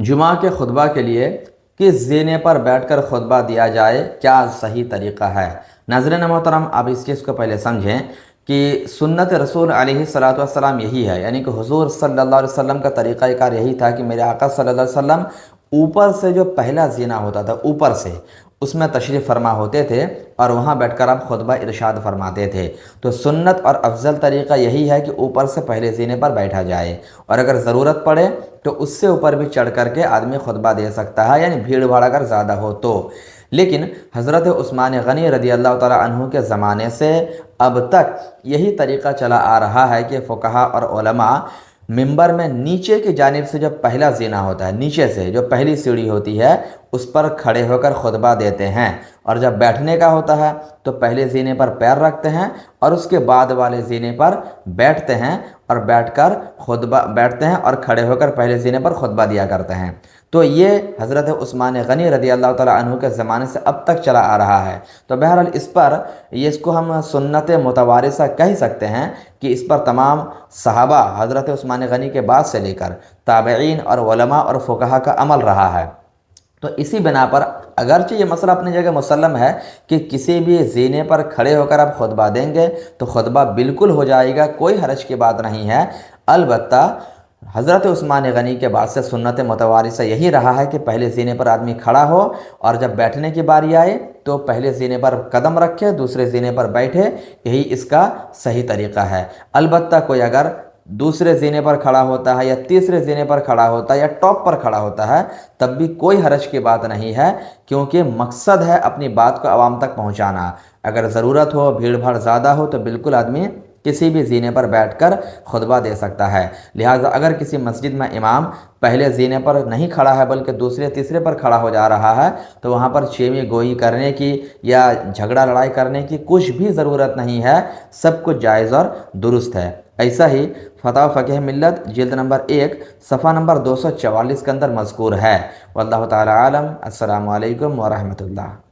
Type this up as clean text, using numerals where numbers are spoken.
جمعہ کے خطبہ کے لیے کس زینے پر بیٹھ کر خطبہ دیا جائے، کیا صحیح طریقہ ہے؟ ناظرین محترم، آپ اس چیز کو پہلے سمجھیں کہ سنت رسول علیہ الصلاۃ والسلام یہی ہے، یعنی کہ حضور صلی اللہ علیہ وسلم کا طریقہ کار یہی تھا کہ میرے آقا صلی اللہ علیہ وسلم اوپر سے جو پہلا زینہ ہوتا تھا، اوپر سے اس میں تشریف فرما ہوتے تھے اور وہاں بیٹھ کر آپ خطبہ ارشاد فرماتے تھے۔ تو سنت اور افضل طریقہ یہی ہے کہ اوپر سے پہلے زینے پر بیٹھا جائے، اور اگر ضرورت پڑے تو اس سے اوپر بھی چڑھ کر کے آدمی خطبہ دے سکتا ہے، یعنی بھیڑ بھاڑ اگر زیادہ ہو تو۔ لیکن حضرت عثمان غنی رضی اللہ تعالیٰ عنہ کے زمانے سے اب تک یہی طریقہ چلا آ رہا ہے کہ فقہا اور علماء منبر میں نیچے کی جانب سے جو پہلا زینہ ہوتا ہے، نیچے سے جو پہلی سیڑھی ہوتی ہے، اس پر کھڑے ہو کر خطبہ دیتے ہیں، اور جب بیٹھنے کا ہوتا ہے تو پہلے زینے پر پیر رکھتے ہیں اور اس کے بعد والے زینے پر بیٹھتے ہیں، اور بیٹھتے ہیں اور کھڑے ہو کر پہلے زینے پر خطبہ دیا کرتے ہیں۔ تو یہ حضرت عثمان غنی رضی اللہ تعالیٰ عنہ کے زمانے سے اب تک چلا آ رہا ہے۔ تو بہرحال اس کو ہم سنت متوارثہ کہہ سکتے ہیں کہ اس پر تمام صحابہ حضرت عثمان غنی کے بعد سے لے کر تابعین اور علماء اور فقہا کا عمل رہا ہے۔ تو اسی بنا پر اگرچہ یہ مسئلہ اپنی جگہ مسلم ہے کہ کسی بھی زینے پر کھڑے ہو کر آپ خطبہ دیں گے تو خطبہ بالکل ہو جائے گا، کوئی حرج کی بات نہیں ہے، البتہ حضرت عثمان غنی کے بعد سے سنت متوارثہ یہی رہا ہے کہ پہلے زینے پر آدمی کھڑا ہو، اور جب بیٹھنے کی باری آئے تو پہلے زینے پر قدم رکھے، دوسرے زینے پر بیٹھے، یہی اس کا صحیح طریقہ ہے۔ البتہ کوئی اگر دوسرے زینے پر کھڑا ہوتا ہے یا تیسرے زینے پر کھڑا ہوتا ہے یا ٹاپ پر کھڑا ہوتا ہے، تب بھی کوئی حرج کی بات نہیں ہے، کیونکہ مقصد ہے اپنی بات کو عوام تک پہنچانا۔ اگر ضرورت ہو، بھیڑ بھاڑ زیادہ ہو، تو بالکل آدمی کسی بھی زینے پر بیٹھ کر خطبہ دے سکتا ہے۔ لہٰذا اگر کسی مسجد میں امام پہلے زینے پر نہیں کھڑا ہے بلکہ دوسرے تیسرے پر کھڑا ہو جا رہا ہے، تو وہاں پر چیویں گوئی کرنے کی یا جھگڑا لڑائی کرنے کی کچھ بھی ضرورت نہیں ہے، سب کچھ جائز اور درست ہے۔ ایسا ہی فتح فقہ ملت جلد نمبر 1 صفحہ نمبر 244 کے اندر مذکور ہے۔ واللہ تعالی عالم۔ السلام علیکم ورحمۃ اللہ۔